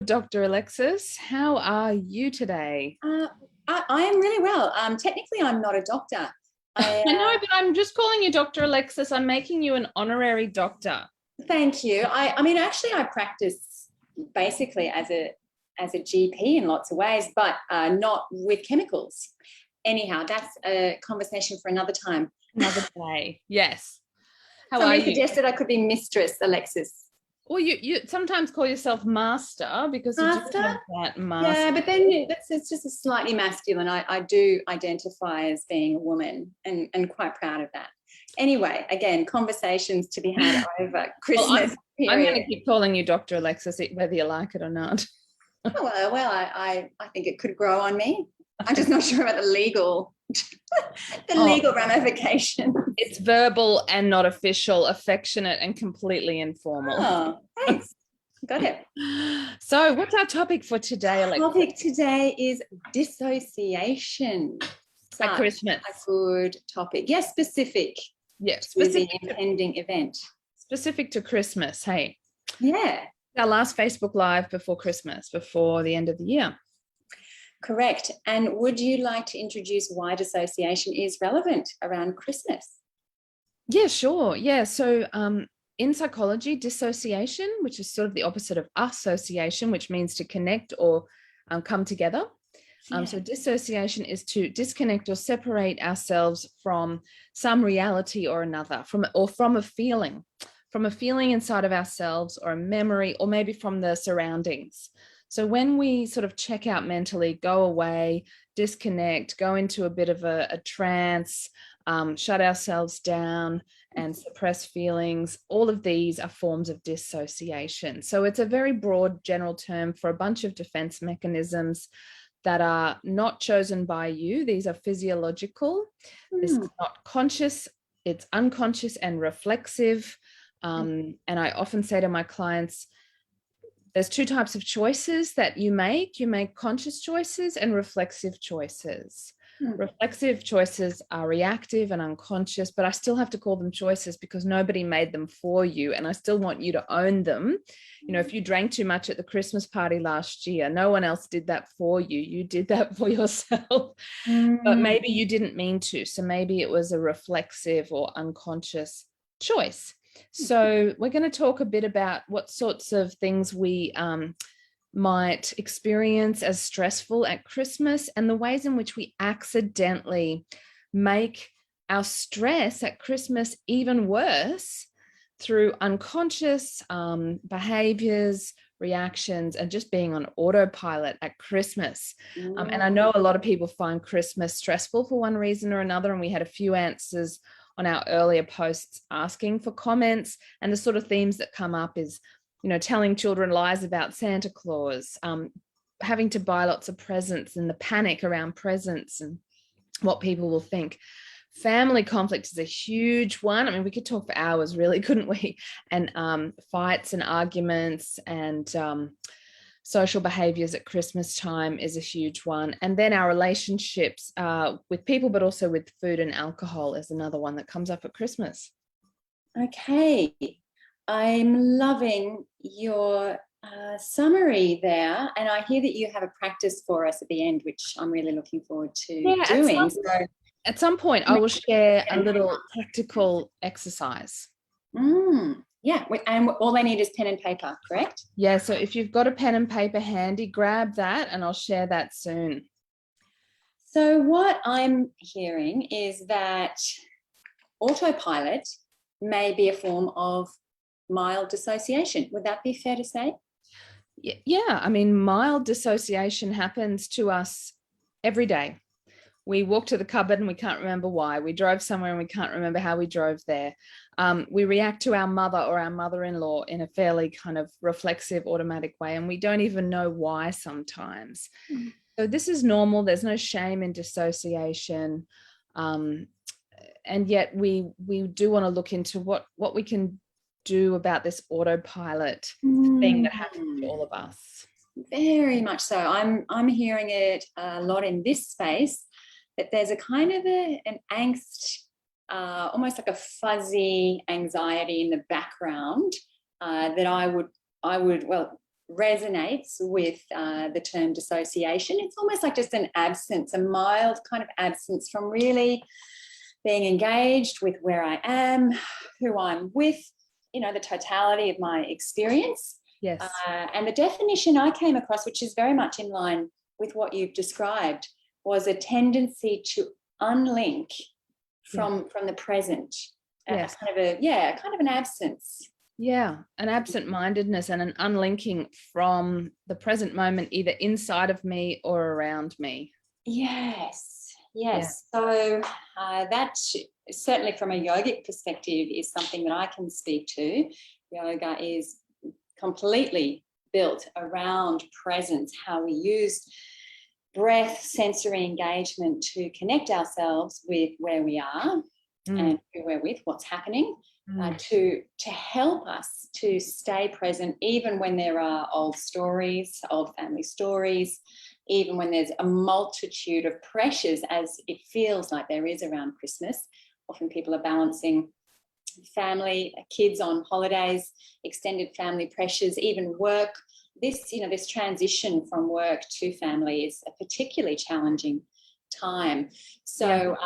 Dr. Alexis. How are you today? I am really well. Technically, I'm not a doctor. I know, but I'm just calling you Dr. Alexis. I'm making you an honorary doctor. Thank you. I mean, actually, I practice basically as a GP in lots of ways, but not with chemicals. Anyhow, that's a conversation for another time. Another day. Yes. How are Somebody you? suggested I could be Mistress Alexis. Well, you sometimes call yourself master because you do Master? have that Yeah, master. but then it's just a slightly masculine. I do identify as being a woman and quite proud of that. Anyway, again, conversations to be had over Well, Christmas I'm going period. to keep calling you Dr. Alexis, whether you like it or not. I think it could grow on me. I'm just not sure about the legal Oh, ramification. it's verbal and not official, affectionate and completely informal. Oh, thanks. Got it. So, what's our topic for today, Alexis? Topic today is dissociation. At Such Christmas. a good topic. Yes, specific Yeah, to the impending event. specific to Christmas. Hey, Yeah, our last Facebook Live before Christmas, before the end of the year. correct. And would you like to introduce why dissociation is relevant around Christmas? Yeah, sure. Yeah. So, in psychology, dissociation, which is sort of the opposite of association, which means to connect or come together. So dissociation is to disconnect or separate ourselves from some reality or another, from a feeling inside of ourselves, or a memory, or maybe from the surroundings. So when we sort of check out mentally, go away, disconnect, go into a bit of a trance, shut ourselves down and suppress feelings, all of these are forms of dissociation. So it's a very broad general term for a bunch of defense mechanisms that are not chosen by you. These are physiological. This is not conscious, it's unconscious and reflexive. And I often say to my clients, there's two types of choices that you make. You make conscious choices and reflexive choices. Reflexive choices are reactive and unconscious, but I still have to call them choices because nobody made them for you, and I still want you to own them. You know, if you drank too much at the Christmas party last year, no one else did that for you. You did that for yourself, but maybe you didn't mean to. So maybe it was a reflexive or unconscious choice. So we're going to talk a bit about what sorts of things we might experience as stressful at Christmas, and the ways in which we accidentally make our stress at Christmas even worse through unconscious behaviors, reactions, and just being on autopilot at Christmas. And I know a lot of people find Christmas stressful for one reason or another, and we had a few answers on our earlier posts asking for comments. And the sort of themes that come up is, you know, telling children lies about Santa Claus, having to buy lots of presents, and the panic around presents and what people will think. Family conflict is a huge one. I mean, we could talk for hours, really, couldn't we? And fights and arguments and social behaviors at Christmas time is a huge one. And then our relationships with people, but also with food and alcohol is another one that comes up at Christmas. Okay. I'm loving your summary there, and I hear that you have a practice for us at the end, which I'm really looking forward to doing. At some point, I will share a little practical exercise. Yeah, and all I need is pen and paper, correct? Yeah, so if you've got a pen and paper handy, grab that and I'll share that soon. So what I'm hearing is that autopilot may be a form of mild dissociation. Would that be fair to say? Yeah, I mean, mild dissociation happens to us every day. We walk to the cupboard and we can't remember why. We drove somewhere and we can't remember how we drove there. We react to our mother or our mother-in-law in a fairly kind of reflexive, automatic way, and we don't even know why sometimes. So this is normal. There's no shame in dissociation. And yet we do want to look into what we can do about this autopilot thing that happens to all of us. Very much so. I'm hearing it a lot in this space, that there's a kind of an angst, almost like a fuzzy anxiety in the background that I would, well, resonates with the term dissociation. It's almost like just an absence, a mild kind of absence from really being engaged with where I am, who I'm with, the totality of my experience. Yes. And the definition I came across, which is very much in line with what you've described, was a tendency to unlink from the present. Yes. Kind of an absence. Yeah, an absent-mindedness and an unlinking from the present moment, either inside of me or around me. Yes. Yeah. So that certainly from a yogic perspective is something that I can speak to. Yoga is completely built around presence, how we use breath, sensory engagement to connect ourselves with where we are and who we're with, what's happening, to help us to stay present even when there are old stories, old family stories, even when there's a multitude of pressures, as it feels like there is around Christmas. Often people are balancing family, kids on holidays, extended family pressures, even work. This transition from work to family is a particularly challenging time. So,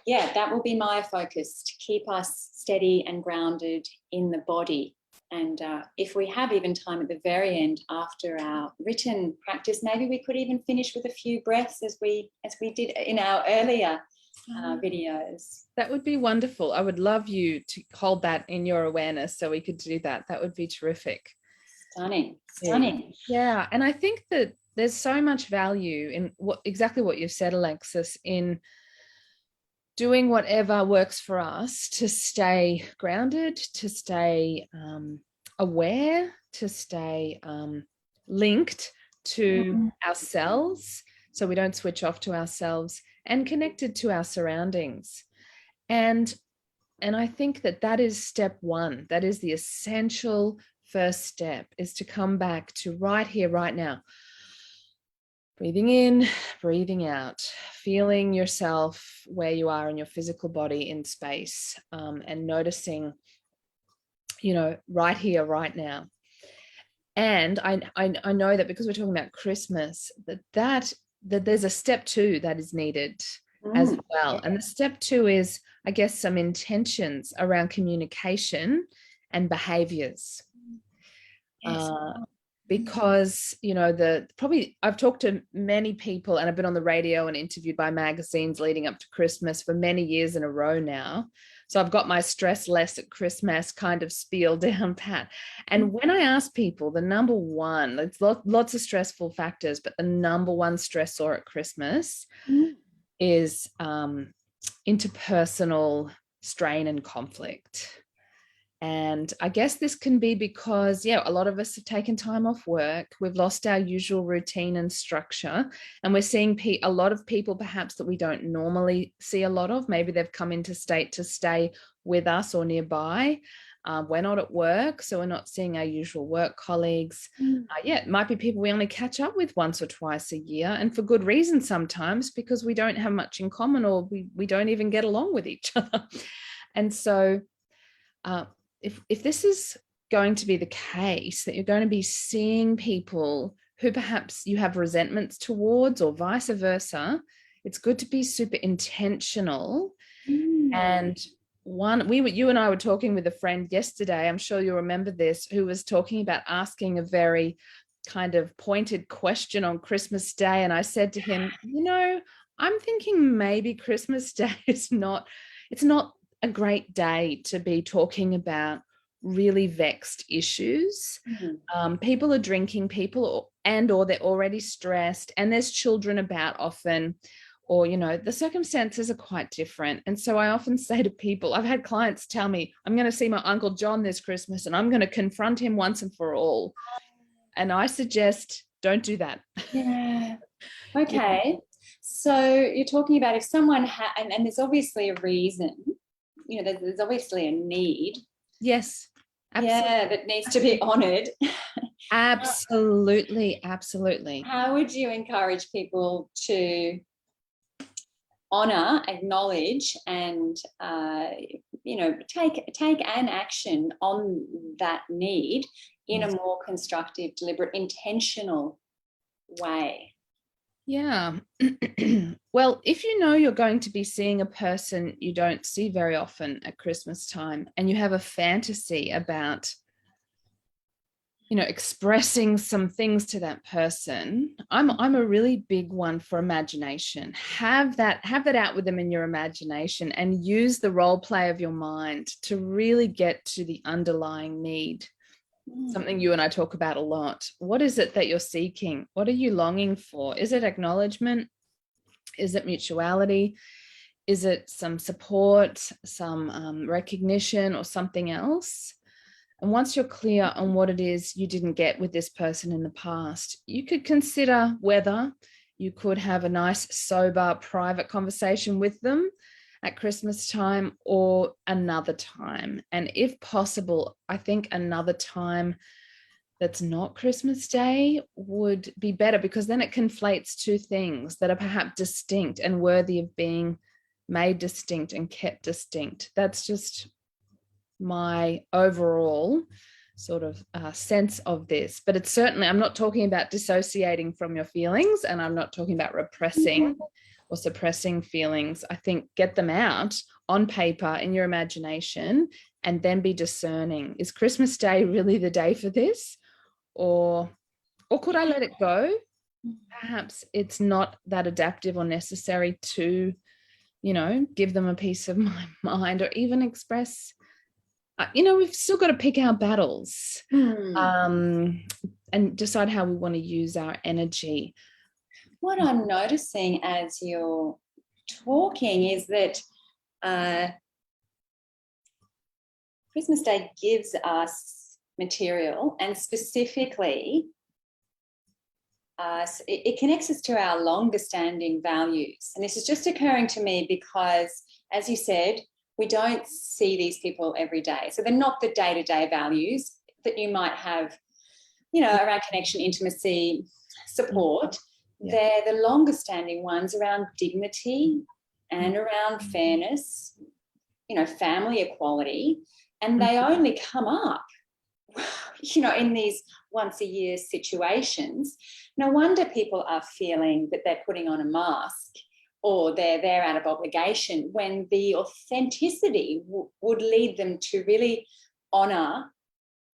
that will be my focus, to keep us steady and grounded in the body. And if we have even time at the very end after our written practice, maybe we could even finish with a few breaths as we did in our earlier videos. That would be wonderful. I would love you to hold that in your awareness so we could do that. That would be terrific. Stunning. Yeah. And I think that there's so much value in exactly what you've said, Alexis, in doing whatever works for us to stay grounded, to stay aware, to stay linked to ourselves, so we don't switch off to ourselves, and connected to our surroundings. And I think that is step one. That is the essential first step, is to come back to right here, right now. Breathing in, breathing out, feeling yourself where you are in your physical body in space, and noticing, right here, right now. And I know that because we're talking about Christmas, that there's a step two that is needed as well. And the step two is, I guess, some intentions around communication and behaviors. Yes. Because I've talked to many people, and I've been on the radio and interviewed by magazines leading up to Christmas for many years in a row now. So I've got my stress less at Christmas kind of spiel down pat. And when I ask people, the number one, it's lots of stressful factors, but the number one stressor at Christmas is interpersonal strain and conflict. And I guess this can be because, a lot of us have taken time off work. We've lost our usual routine and structure. And we're seeing a lot of people perhaps that we don't normally see a lot of. Maybe they've come into state to stay with us or nearby. We're not at work, so we're not seeing our usual work colleagues. It might be people we only catch up with once or twice a year, and for good reason sometimes, because we don't have much in common, or we don't even get along with each other. And so if this is going to be the case, that you're going to be seeing people who perhaps you have resentments towards, or vice versa, it's good to be super intentional. And you and I were talking with a friend yesterday, I'm sure you'll remember this, who was talking about asking a very kind of pointed question on Christmas Day. And I said to him, I'm thinking maybe Christmas Day it's not a great day to be talking about really vexed issues. People are drinking, or they're already stressed, and there's children about often, or the circumstances are quite different. And so I often say to people, I've had clients tell me, I'm going to see my Uncle John this Christmas and I'm going to confront him once and for all. And I suggest don't do that. Yeah. Okay. So you're talking about if someone and there's obviously a reason, there's obviously a need. Yes. Absolutely. Yeah, that needs to be honoured. Absolutely. How would you encourage people to honour, acknowledge, and take an action on that need in a more constructive, deliberate, intentional way. Yeah. Well, if you know you're going to be seeing a person you don't see very often at Christmas time, and you have a fantasy about, expressing some things to that person, I'm a really big one for imagination. Have that out with them in your imagination, and use the role play of your mind to really get to the underlying need. Something you and I talk about a lot. What is it that you're seeking? What are you longing for? Is it acknowledgement? Is it mutuality? Is it some support, some recognition, or something else? And once you're clear on what it is you didn't get with this person in the past, you could consider whether you could have a nice, sober, private conversation with them at Christmas time or another time. And if possible, I think another time that's not Christmas Day would be better, because then it conflates two things that are perhaps distinct and worthy of being made distinct and kept distinct. That's just my overall sort of sense of this. But it's certainly, I'm not talking about dissociating from your feelings, and I'm not talking about repressing or suppressing feelings. I think get them out on paper in your imagination, and then be discerning. Is Christmas Day really the day for this? Or could I let it go? Perhaps it's not that adaptive or necessary to, give them a piece of my mind, or even express, we've still got to pick our battles and decide how we want to use our energy. What I'm noticing as you're talking is that Christmas Day gives us material, and specifically it connects us to our longer standing values. And this is just occurring to me because, as you said, we don't see these people every day. So they're not the day-to-day values that you might have, around connection, intimacy, support. Yeah. They're the longer standing ones around dignity and around fairness, family equality. And they only come up, in these once a year situations. No wonder people are feeling that they're putting on a mask, or they're there out of obligation, when the authenticity would lead them to really honour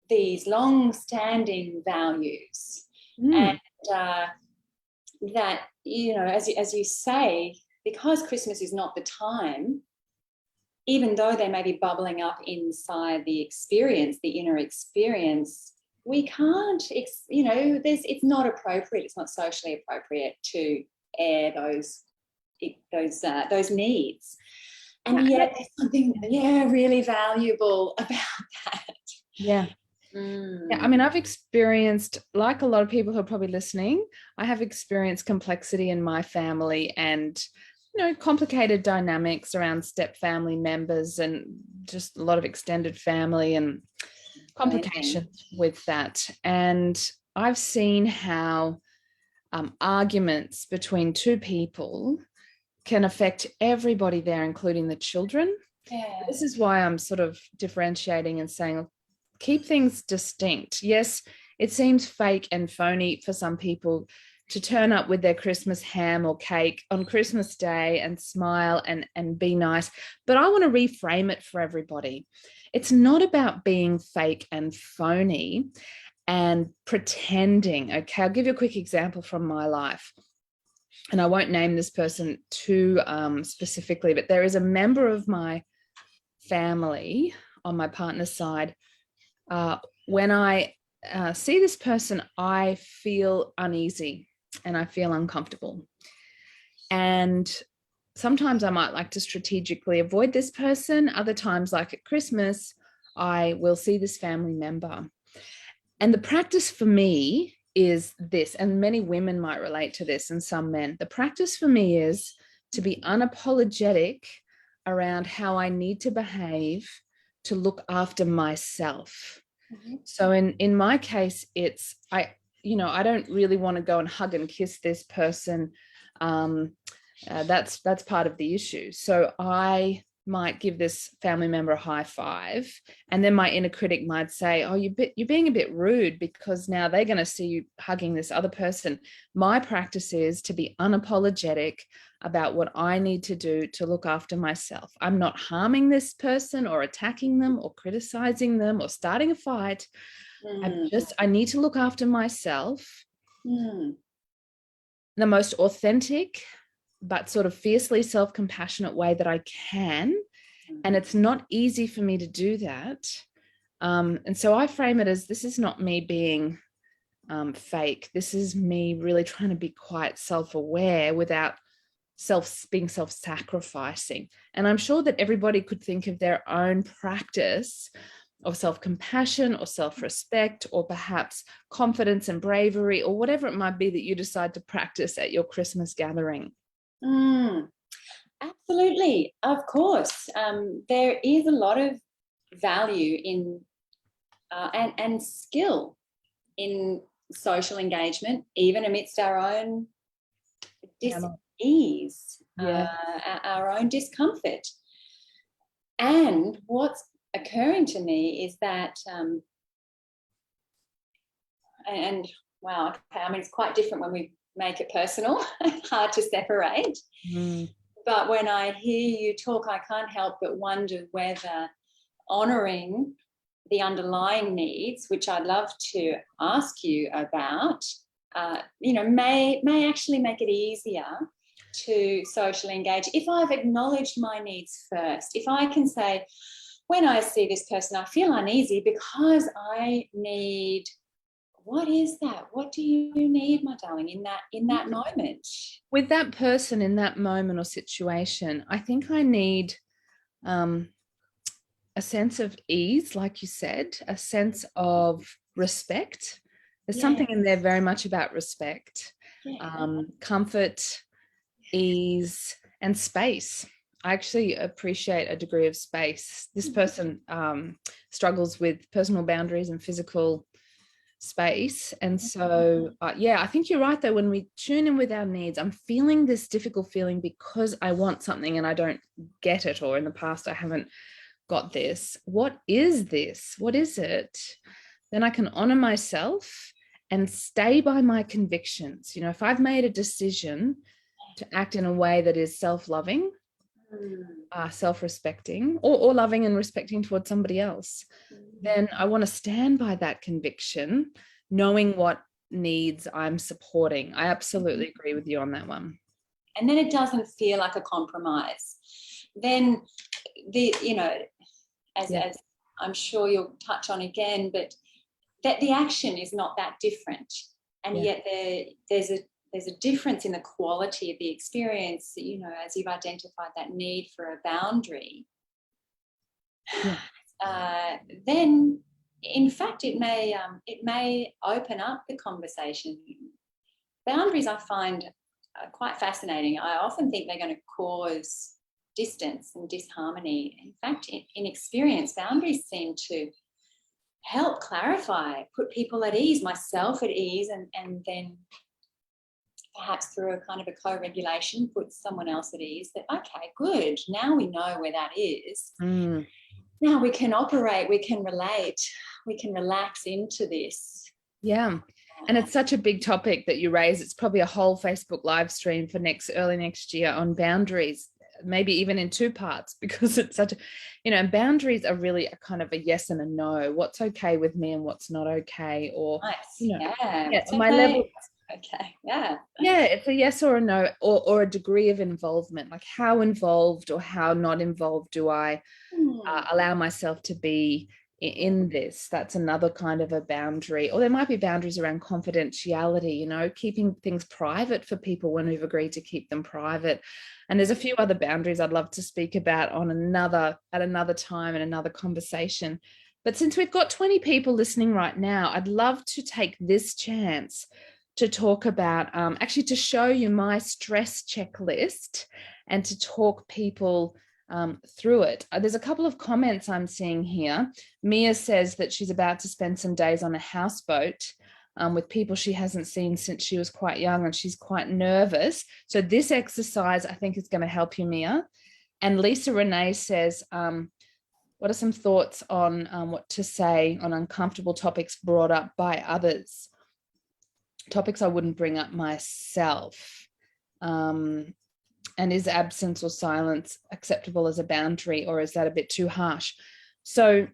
these long-standing values. And that, as you say, because Christmas is not the time, even though they may be bubbling up inside the experience, the inner experience, we can't, it's not appropriate, it's not socially appropriate to air those needs. And yet there's something really valuable about that. Yeah. Yeah, I mean, I've experienced, like a lot of people who are probably listening, I have experienced complexity in my family, and complicated dynamics around step family members, and just a lot of extended family and complications with that. And I've seen how arguments between two people can affect everybody there, including the children. Yeah. This is why I'm sort of differentiating and saying, keep things distinct. Yes, it seems fake and phony for some people to turn up with their Christmas ham or cake on Christmas Day and smile and be nice. But I want to reframe it for everybody. It's not about being fake and phony and pretending. Okay, I'll give you a quick example from my life. And I won't name this person too specifically, but there is a member of my family on my partner's side. When I see this person, I feel uneasy and I feel uncomfortable. And sometimes I might like to strategically avoid this person. Other times, like at Christmas, I will see this family member. And the practice for me is this, and many women might relate to this, and some men. The practice for me is to be unapologetic around how I need to behave to look after myself. So in my case, it's I don't really want to go and hug and kiss this person. That's part of the issue. So I might give this family member a high five, and then my inner critic might say, oh, you're being a bit rude because now they're going to see you hugging this other person. My practice is to be unapologetic about what I need to do to look after myself. I'm not harming this person or attacking them or criticizing them or starting a fight. I need to look after myself. The most authentic but sort of fiercely self-compassionate way that I can. And it's not easy for me to do that. And so I frame it as, this is not me being fake. This is me really trying to be quite self-aware without being self-sacrificing. And I'm sure that everybody could think of their own practice of self-compassion or self-respect, or perhaps confidence and bravery, or whatever it might be that you decide to practice at your Christmas gathering. Absolutely, of course. There is a lot of value in and skill in social engagement, even amidst our own dis-ease, our own discomfort. And what's occurring to me is that, wow, okay, I mean, it's quite different when we make it personal. It's hard to separate. But when I hear you talk, I can't help but wonder whether honouring the underlying needs, which I'd love to ask you about, may actually make it easier to socially engage. If I've acknowledged my needs first, if I can say, when I see this person, I feel uneasy because I need... What is that? What do you need, my darling, in that moment? With that person in that moment or situation, I think I need a sense of ease, like you said, a sense of respect. There's something in there very much about respect, comfort, ease, and space. I actually appreciate a degree of space. This person struggles with personal boundaries and physical space. And so, I think you're right, though. When we tune in with our needs, I'm feeling this difficult feeling because I want something and I don't get it, or in the past I haven't got this. What is this? What is it? Then I can honor myself and stay by my convictions. You know, if I've made a decision to act in a way that is self-loving, self-respecting, or loving and respecting towards somebody else, then I want to stand by that conviction, knowing what needs I'm supporting. I absolutely agree with you on that one. And then it doesn't feel like a compromise. Then as I'm sure you'll touch on again, but that the action is not that different, and yet there's a difference in the quality of the experience, as you've identified that need for a boundary. Then in fact it may open up the conversation. Boundaries I find are quite fascinating. I often think they're going to cause distance and disharmony. In fact, in experience, boundaries seem to help clarify, put people at ease, myself at ease, and then perhaps through a kind of a co-regulation, put someone else at ease. That, okay, good, now we know where that is. Now we can operate, we can relate, we can relax into this. Yeah. And it's such a big topic that you raise. It's probably a whole Facebook live stream for early next year on boundaries, maybe even in 2 parts, because it's such a, boundaries are really a kind of a yes and a no. What's okay with me and what's not okay, or, my level. Okay. It's a yes or a no, or a degree of involvement, like how involved or how not involved do I allow myself to be in this. That's another kind of a boundary. Or there might be boundaries around confidentiality, keeping things private for people when we've agreed to keep them private. And there's a few other boundaries I'd love to speak about at another time in another conversation. But since we've got 20 people listening right now, I'd love to take this chance to talk about, actually to show you my stress checklist and to talk people through it. There's a couple of comments I'm seeing here. Mia says that she's about to spend some days on a houseboat with people she hasn't seen since she was quite young, and she's quite nervous. So this exercise, I think, is going to help you, Mia. And Lisa Renee says, what are some thoughts on what to say on uncomfortable topics brought up by others? Topics I wouldn't bring up myself. And is absence or silence acceptable as a boundary, or is that a bit too harsh? So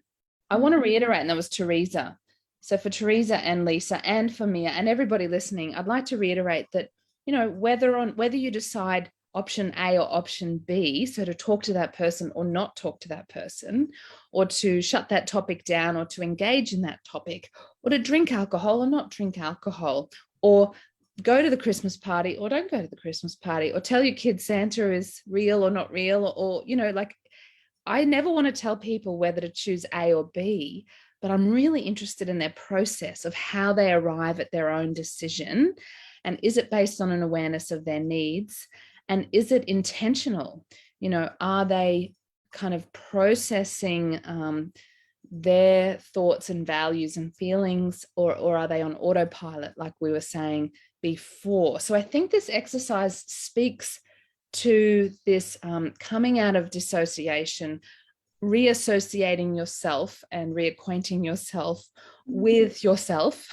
I want to reiterate, and that was Teresa. So for Teresa and Lisa and for Mia and everybody listening, I'd like to reiterate that, you know, whether you decide option A or option B, so to talk to that person or not talk to that person, or to shut that topic down, or to engage in that topic, or to drink alcohol or not drink alcohol, or go to the Christmas party or don't go to the Christmas party, or tell your kids Santa is real or not real, or, you know, like, I never want to tell people whether to choose A or B, but I'm really interested in their process of how they arrive at their own decision. And is it based on an awareness of their needs? And is it intentional? You know, are they kind of processing their thoughts and values and feelings, or are they on autopilot, like we were saying before? So I think this exercise speaks to this coming out of dissociation, reassociating yourself and reacquainting yourself with yourself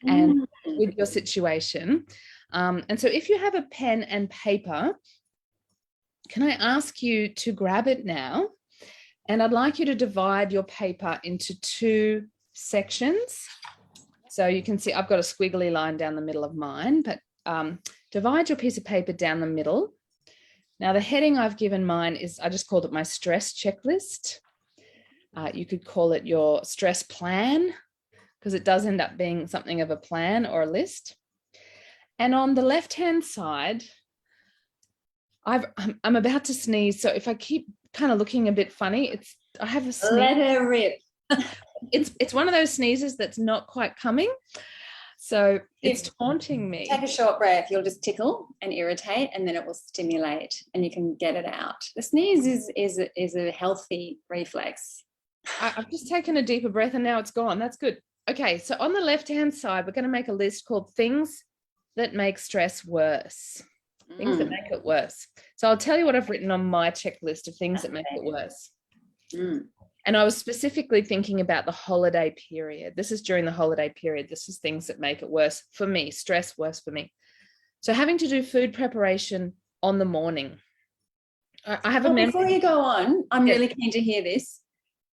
and with your situation. And so if you have a pen and paper, can I ask you to grab it now? And I'd like you to divide your paper into 2 sections. So you can see I've got a squiggly line down the middle of mine, but divide your piece of paper down the middle. Now, the heading I've given mine is, I just called it my stress checklist. You could call it your stress plan, because it does end up being something of a plan or a list. And on the left-hand side, I'm about to sneeze. So if I keep kind of looking a bit funny, I have a sneeze. Let her rip. It's one of those sneezes that's not quite coming. So it's taunting me. Take a short breath. You'll just tickle and irritate, and then it will stimulate, and you can get it out. The sneeze is a healthy reflex. I've just taken a deeper breath, and now it's gone. That's good. Okay, so on the left-hand side, we're going to make a list called things that make stress worse. Things that make it worse. So I'll tell you what I've written on my checklist of things that make it worse. And I was specifically thinking about the holiday period. This is during the holiday period. This is things that make it worse for me, stress worse for me. So having to do food preparation on the morning. I have a memory. Before you go on, I'm really keen to hear this,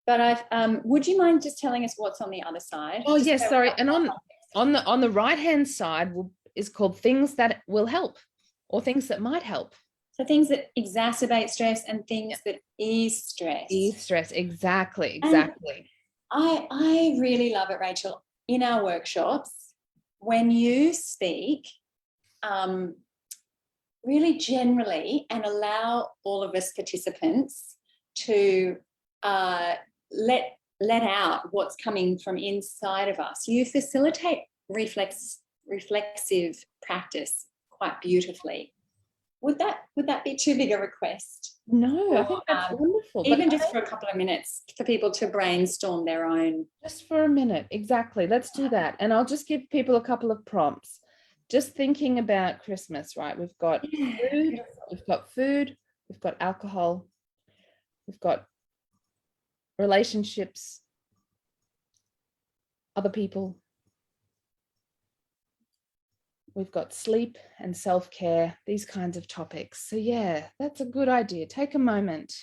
but would you mind just telling us what's on the other side? Oh, yes, sorry. And on the right-hand side is called things that will help, or things that might help. So things that exacerbate stress and things that ease stress. Ease stress, exactly. I really love it, Rachel. In our workshops, when you speak really generally and allow all of us participants to let out what's coming from inside of us, you facilitate reflexive practice quite beautifully. Would that be too big a request? No, I think that's wonderful. Even just for a couple of minutes for people to brainstorm their own. Just for a minute, exactly. Let's do that. And I'll just give people a couple of prompts. Just thinking about Christmas, right? We've got food, we've got alcohol, we've got relationships, other people. We've got sleep and self-care, these kinds of topics. So yeah, that's a good idea. Take a moment.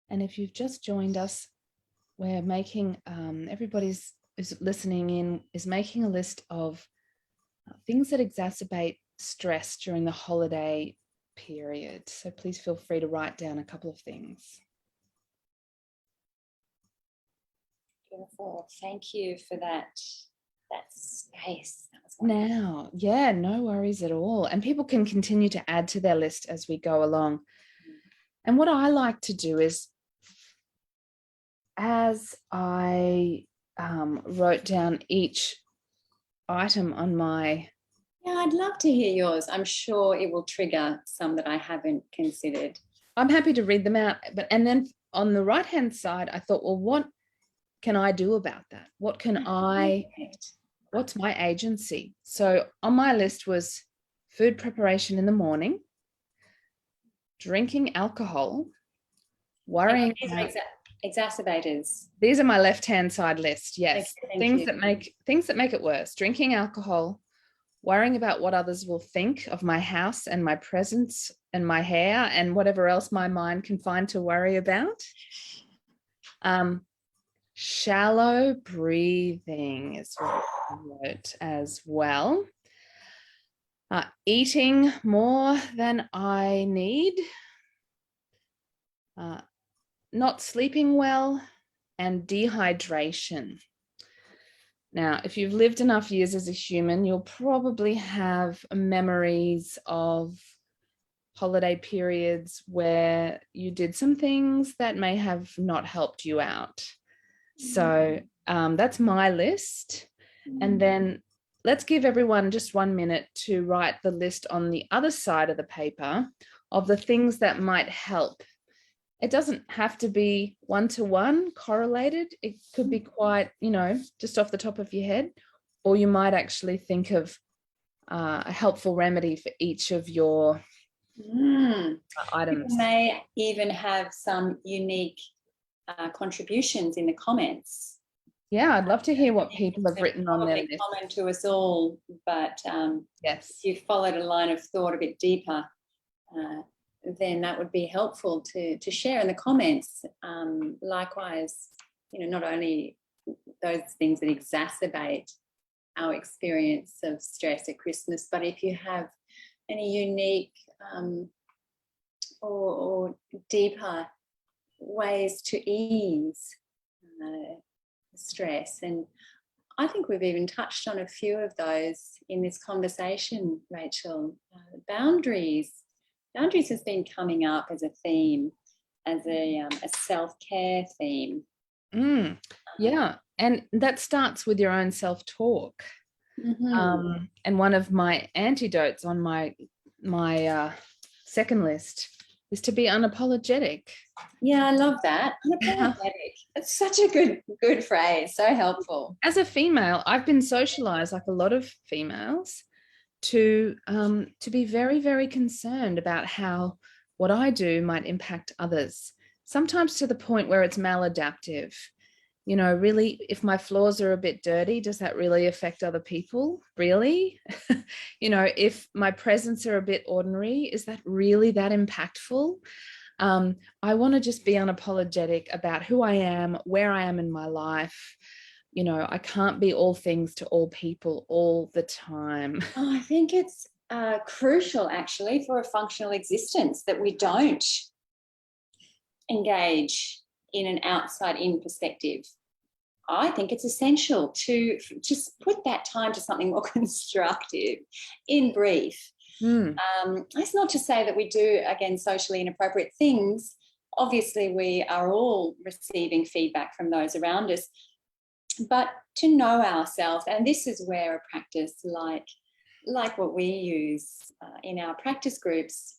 And if you've just joined us, we're making, everybody's is listening in, is making a list of things that exacerbate stress during the holiday period. So please feel free to write down a couple of things. Beautiful. Thank you for that that space. Now, yeah, no worries at all. And people can continue to add to their list as we go along. And what I like to do is, as I wrote down each item on my... Yeah, I'd love to hear yours. I'm sure it will trigger some that I haven't considered. I'm happy to read them out. And then on the right-hand side, I thought, well, what can I do about that? What's my agency? So on my list was food preparation in the morning, drinking alcohol, worrying about... exacerbators. These are my left-hand side list. Yes. Thank that make it worse. Drinking alcohol, worrying about what others will think of my house and my presence and my hair and whatever else my mind can find to worry about. Shallow breathing is what I wrote as well. Eating more than I need. Not sleeping well, and dehydration. Now, if you've lived enough years as a human, you'll probably have memories of holiday periods where you did some things that may have not helped you out. So that's my list. And then let's give everyone just 1 minute to write the list on the other side of the paper of the things that might help. It doesn't have to be one-to-one correlated. It could be quite, just off the top of your head, or you might actually think of a helpful remedy for each of your items. People may even have some unique contributions in the comments. Yeah, I'd love to hear what people have written on their list. Comment to us all, but yes, if you followed a line of thought a bit deeper, then that would be helpful to share in the comments. Likewise, not only those things that exacerbate our experience of stress at Christmas, but if you have any unique or deeper ways to ease stress. And I think we've even touched on a few of those in this conversation, Rachel. Boundaries has been coming up as a theme, as a self-care theme. Yeah, and that starts with your own self-talk. And one of my antidotes on my second list is to be unapologetic. Yeah, I love that. Unapologetic. It's such a good phrase. So helpful. As a female, I've been socialized, like a lot of females, to be very, very concerned about how what I do might impact others, sometimes to the point where it's maladaptive. Really, if my floors are a bit dirty, does that really affect other people? Really? If my presents are a bit ordinary, is that really that impactful? I want to just be unapologetic about who I am, where I am in my life. I can't be all things to all people all the time. I think it's crucial, actually, for a functional existence that we don't engage in an outside-in perspective. I think it's essential to just put that time to something more constructive. In brief, it's not to say that we do, again, socially inappropriate things. Obviously, we are all receiving feedback from those around us, but to know ourselves, and this is where a practice like what we use in our practice groups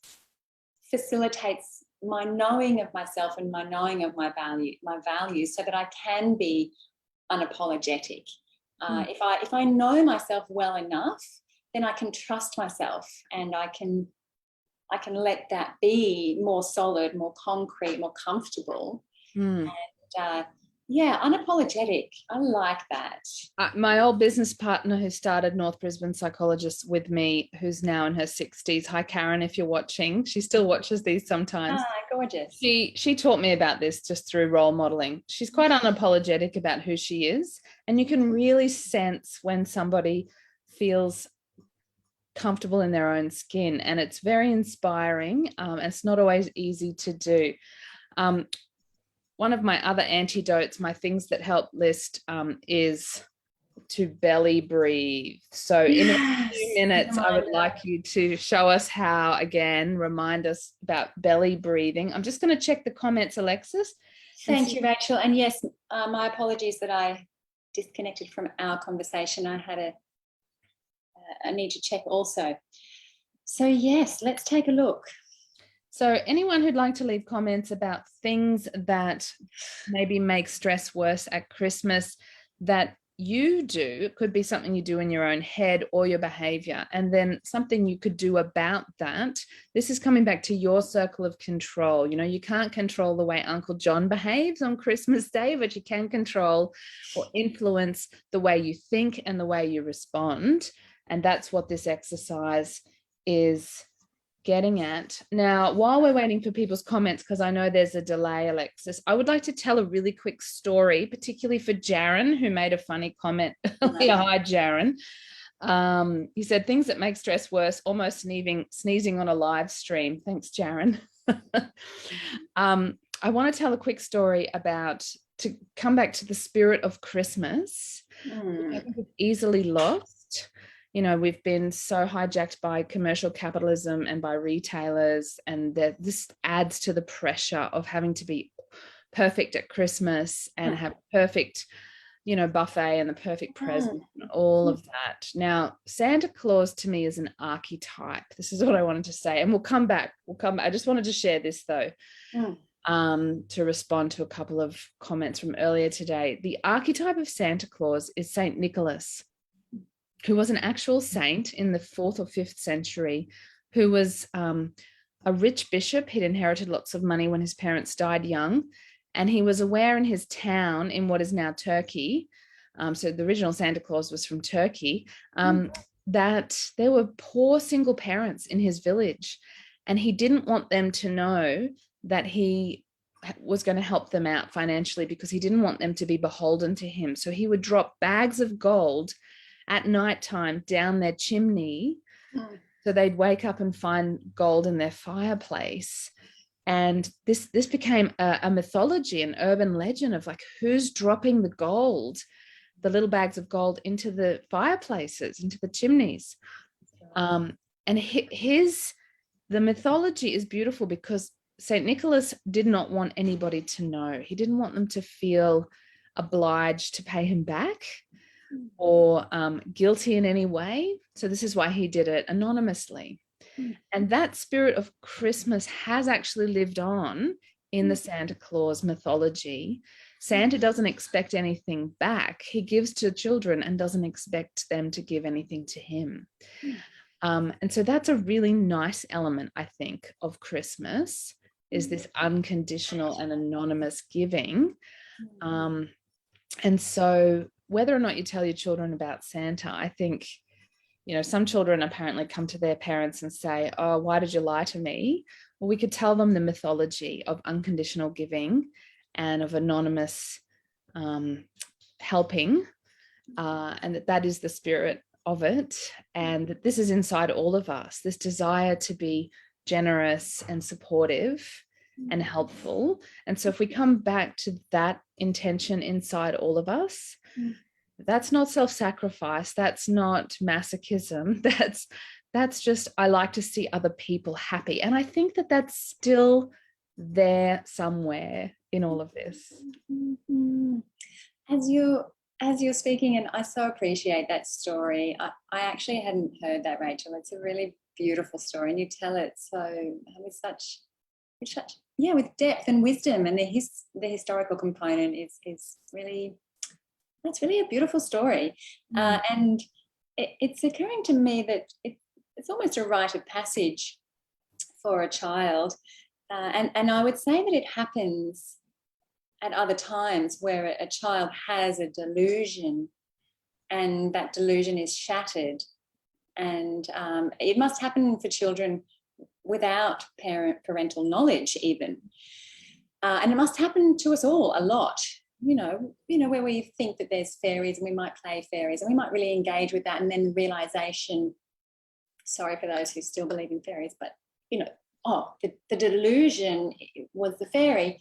facilitates my knowing of myself and my knowing of my values, so that I can be unapologetic. If I know myself well enough, then I can trust myself, and I can let that be more solid, more concrete, more comfortable. And unapologetic. I like that. My old business partner who started North Brisbane Psychologists with me, who's now in her 60s. Hi, Karen, if you're watching. She still watches these sometimes. Gorgeous. She taught me about this just through role modeling. She's quite unapologetic about who she is. And you can really sense when somebody feels comfortable in their own skin. And it's very inspiring. It's not always easy to do. One of my other antidotes, my things that help list, is to belly breathe. So in a few minutes, I would like you to show us how, again, remind us about belly breathing. I'm just going to check the comments, Alexis. Thank you, Rachel. And yes, my apologies that I disconnected from our conversation. I need to check also. So yes, let's take a look. So anyone who'd like to leave comments about things that maybe make stress worse at Christmas that you do, it could be something you do in your own head or your behavior, and then something you could do about that. This is coming back to your circle of control. You know, you can't control the way Uncle John behaves on Christmas Day, but you can control or influence the way you think and the way you respond. And that's what this exercise is getting at. Now, while we're waiting for people's comments, because I know there's a delay, Alexis, I would like to tell a really quick story, particularly for Jaron, who made a funny comment earlier. Hi, Jaron. He said, things that make stress worse, almost sneezing on a live stream. Thanks, Jaron. I want to tell a quick story to come back to the spirit of Christmas. I think it's easily lost. You know, we've been so hijacked by commercial capitalism and by retailers, and this adds to the pressure of having to be perfect at Christmas and have perfect, buffet and the perfect present and all of that. Now, Santa Claus to me is an archetype. This is what I wanted to say, and we'll come back. I just wanted to share this though. To respond to a couple of comments from earlier today. The archetype of Santa Claus is Saint Nicholas, who was an actual saint in the 4th or 5th century, who was a rich bishop. He'd inherited lots of money when his parents died young, and he was aware in his town, in what is now Turkey, so the original Santa Claus was from Turkey, that there were poor single parents in his village, and he didn't want them to know that he was going to help them out financially, because he didn't want them to be beholden to him. So he would drop bags of gold at nighttime down their chimney, so they'd wake up and find gold in their fireplace. And this became a mythology, an urban legend of like, who's dropping the gold, the little bags of gold, into the fireplaces, into the chimneys. And the mythology is beautiful, because St. Nicholas did not want anybody to know. He didn't want them to feel obliged to pay him back or guilty in any way. So this is why he did it anonymously. And that spirit of Christmas has actually lived on in the Santa Claus mythology. Santa doesn't expect anything back. He gives to children and doesn't expect them to give anything to him. And so that's a really nice element, I think, of Christmas, is this unconditional and anonymous giving. And so whether or not you tell your children about Santa, I think, some children apparently come to their parents and say, oh, why did you lie to me? Well, we could tell them the mythology of unconditional giving and of anonymous helping, and that is the spirit of it, and that this is inside all of us, this desire to be generous and supportive and helpful. And so if we come back to that intention inside all of us, that's not self-sacrifice, that's not masochism, that's just, I like to see other people happy. And I think that that's still there somewhere in all of this. As you're speaking, and I so appreciate that story. I actually hadn't heard that, Rachel. It's a really beautiful story, and you tell it so with such with depth and wisdom, and the historical component is really, that's really a beautiful story. And it's occurring to me that it's almost a rite of passage for a child, and I would say that it happens at other times where a child has a delusion and that delusion is shattered. And it must happen for children without parental knowledge even. And it must happen to us all a lot, where we think that there's fairies and we might play fairies and we might really engage with that, and then the realization, sorry for those who still believe in fairies, but, the delusion was the fairy.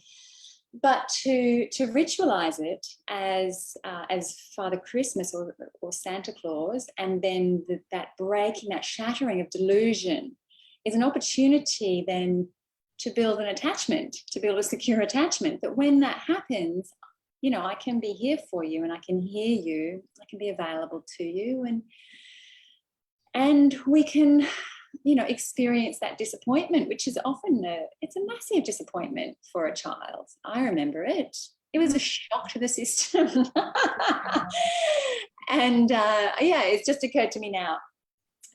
but to ritualize it as Father Christmas or Santa Claus, and then that breaking, that shattering of delusion is an opportunity then to build an attachment, to build a secure attachment, that when that happens, you know, I can be here for you and I can hear you, I can be available to you, and we can, you know, experience that disappointment, which is often it's a massive disappointment for a child. I remember it. It was a shock to the system. And yeah, it's just occurred to me now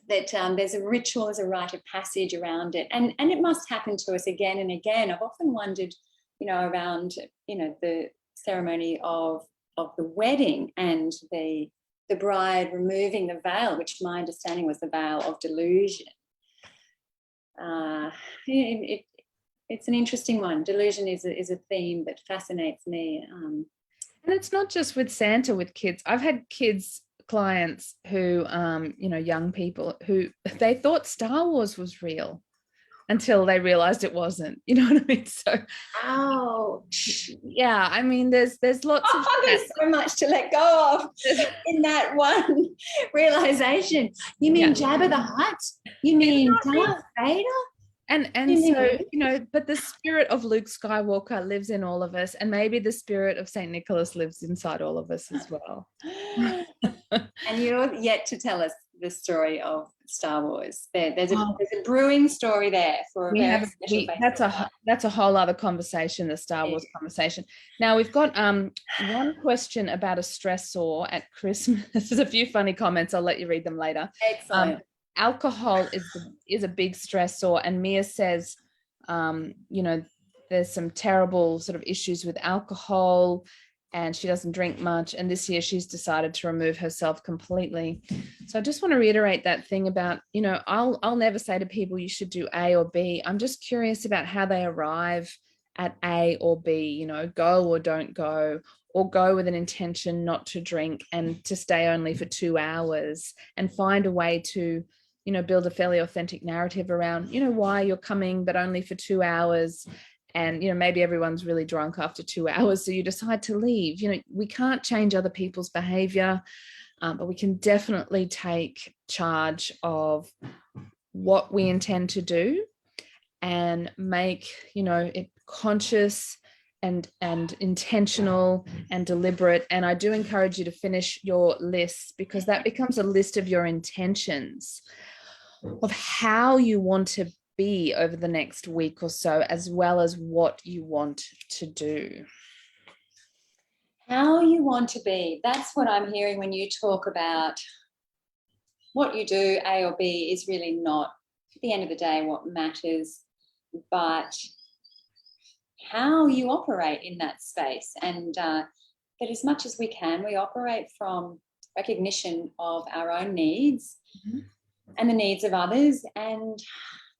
that there's a ritual, there's a rite of passage around it, and it must happen to us again and again. I've often wondered, you know, around, you know, the ceremony of the wedding and the bride removing the veil, which my understanding was the veil of delusion. It's an interesting one. Delusion is a theme that fascinates me. And it's not just with Santa, with kids. I've had clients who, you know, young people who they thought Star Wars was real until they realized it wasn't. You know what I mean? So, ouch. Yeah, I mean, there's lots of there's so much to let go of in that one realization. You mean Jabba the Hutt? You mean Darth Vader? And so, you know, but the spirit of Luke Skywalker lives in all of us, and maybe the spirit of Saint Nicholas lives inside all of us as well. And you're yet to tell us the story of Star Wars. There's a brewing story there for a very special that's a whole other conversation, the Star Wars conversation. Now we've got one question about a stressor at Christmas. There's a few funny comments. I'll let you read them later. Excellent. Alcohol is a big stressor, and Mia says, you know, there's some terrible sort of issues with alcohol, and she doesn't drink much, and this year she's decided to remove herself completely. So I just want to reiterate that thing about, you know, I'll never say to people you should do A or B. I'm just curious about how they arrive at A or B, you know, go or don't go, or go with an intention not to drink and to stay only for 2 hours, and find a way to, you know, build a fairly authentic narrative around, you know, why you're coming, but only for 2 hours. And, you know, maybe everyone's really drunk after 2 hours, so you decide to leave. You know, we can't change other people's behavior, but we can definitely take charge of what we intend to do and make, you know, it conscious and intentional and deliberate. And I do encourage you to finish your lists, because that becomes a list of your intentions of how you want to be over the next week or so, as well as what you want to do. How you want to be. That's what I'm hearing when you talk about what you do, A or B, is really not, at the end of the day, what matters, but how you operate in that space. And that as much as we can, we operate from recognition of our own needs and the needs of others, and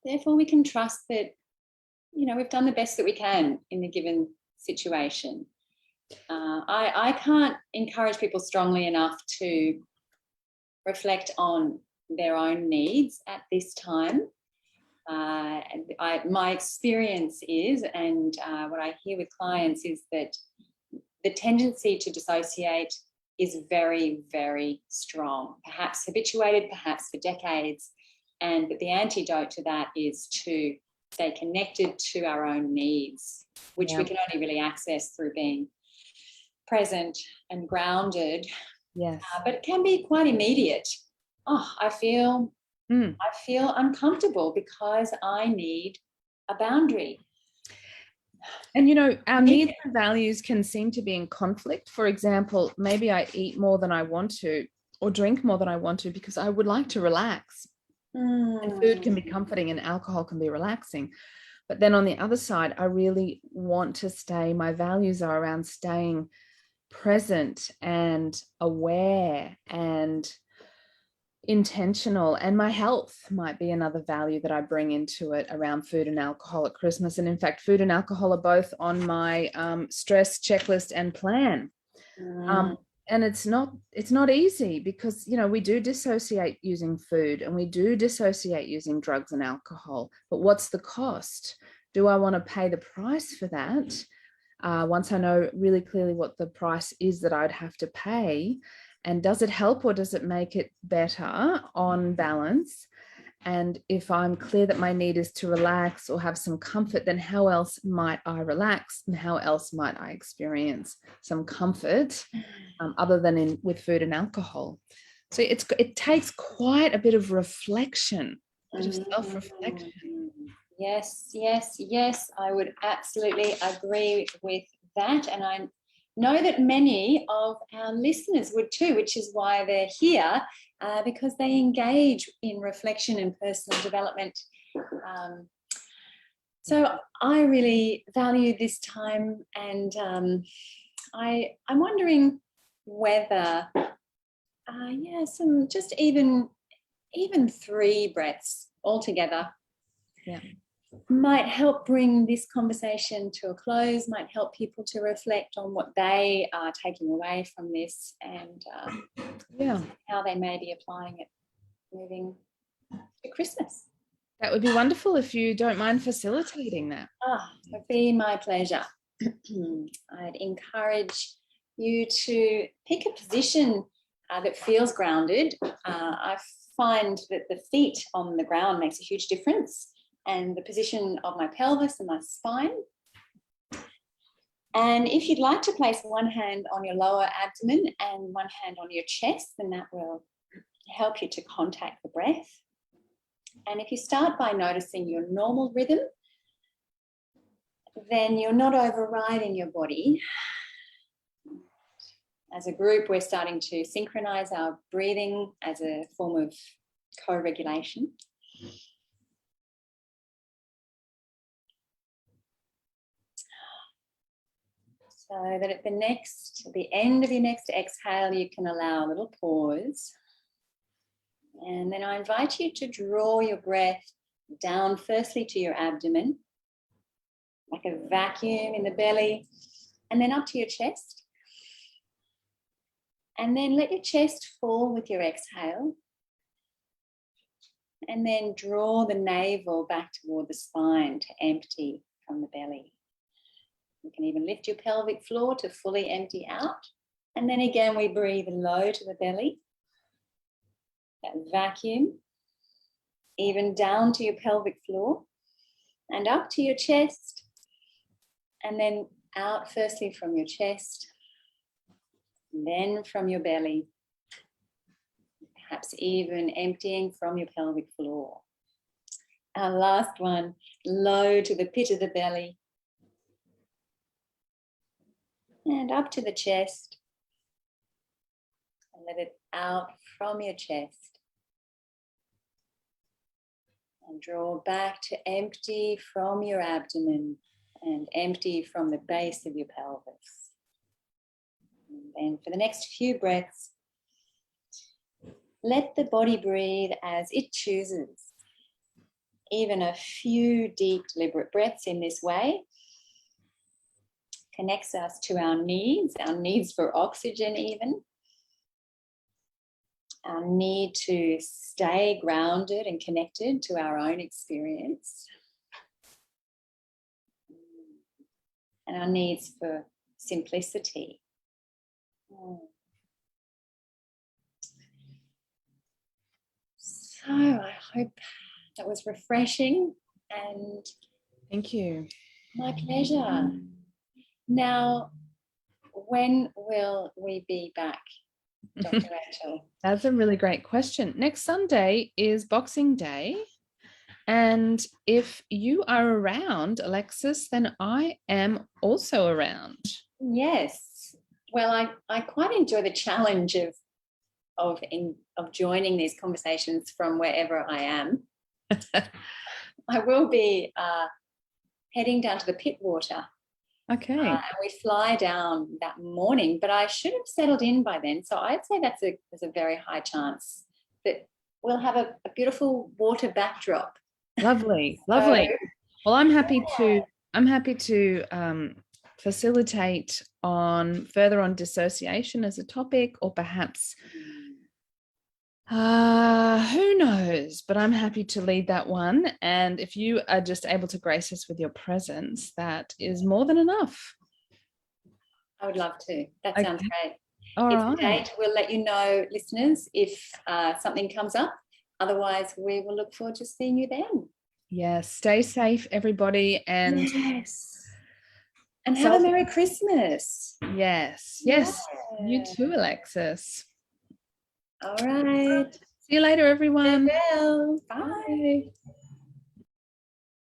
therefore we can trust that, you know, we've done the best that we can in the given situation. I can't encourage people strongly enough to reflect on their own needs at this time. My experience is, and what I hear with clients is that the tendency to dissociate is very, very strong, perhaps habituated, perhaps for decades. And that the antidote to that is to stay connected to our own needs, which we can only really access through being present and grounded. Yes. But it can be quite immediate. Oh, I feel uncomfortable because I need a boundary. And, you know, our needs and values can seem to be in conflict. For example, maybe I eat more than I want to, or drink more than I want to, because I would like to relax. And food can be comforting and alcohol can be relaxing. But then on the other side, I really want to stay, my values are around staying present and aware and intentional. And my health might be another value that I bring into it around food and alcohol at Christmas. And in fact, food and alcohol are both on my stress checklist and plan. And it's not easy, because, you know, we do dissociate using food and we do dissociate using drugs and alcohol. But what's the cost? Do I want to pay the price for that? once I know really clearly what the price is that I'd have to pay, and does it help or does it make it better on balance? And if I'm clear that my need is to relax or have some comfort, then how else might I relax, and how else might I experience some comfort other than with food and alcohol? So it takes quite a bit of reflection, a bit of self-reflection. Yes, yes, yes. I would absolutely agree with that. And I know that many of our listeners would too, which is why they're here, because they engage in reflection and personal development. So I really value this time, and I'm wondering whether, some just even 3 breaths altogether, might help bring this conversation to a close, might help people to reflect on what they are taking away from this, and how they may be applying it moving to Christmas. That would be wonderful if you don't mind facilitating that. It would be my pleasure. I'd encourage you to pick a position that feels grounded. I find that the feet on the ground makes a huge difference, and the position of my pelvis and my spine. And if you'd like to place one hand on your lower abdomen and one hand on your chest, then that will help you to contact the breath. And if you start by noticing your normal rhythm, then you're not overriding your body. As a group, we're starting to synchronize our breathing as a form of co-regulation. So that at the end of your next exhale, you can allow a little pause. And then I invite you to draw your breath down firstly to your abdomen, like a vacuum in the belly, and then up to your chest. And then let your chest fall with your exhale. And then draw the navel back toward the spine to empty from the belly. You can even lift your pelvic floor to fully empty out. And then again, we breathe low to the belly. That vacuum, even down to your pelvic floor and up to your chest. And then out firstly from your chest, then from your belly. Perhaps even emptying from your pelvic floor. Our last one, low to the pit of the belly. And up to the chest. And let it out from your chest. And draw back to empty from your abdomen and empty from the base of your pelvis. And then for the next few breaths, let the body breathe as it chooses. Even a few deep, deliberate breaths in this way connects us to our needs for oxygen even, our need to stay grounded and connected to our own experience, and our needs for simplicity. So I hope that was refreshing, and thank you. My pleasure. Now, when will we be back, Dr. Rachel? That's a really great question. Next Sunday is Boxing Day. And if you are around, Alexis, then I am also around. Yes. Well, I quite enjoy the challenge of joining these conversations from wherever I am. I will be heading down to the Pittwater. Okay. And we fly down that morning, but I should have settled in by then. So I'd say there's a very high chance that we'll have a beautiful water backdrop. Lovely, lovely. Well, I'm happy to facilitate further on dissociation as a topic, or perhaps who knows, but I'm happy to lead that one. And if you are just able to grace us with your presence, that is more than enough. I would love to. That sounds great. All it's right. a date. We'll let you know, listeners, if something comes up. Otherwise, we will look forward to seeing you then. Yes. Stay safe, everybody. And yes. And have a Merry Christmas. Yes. Yes. You too, Alexis. All right. See you later, everyone. Farewell. Bye. Bye.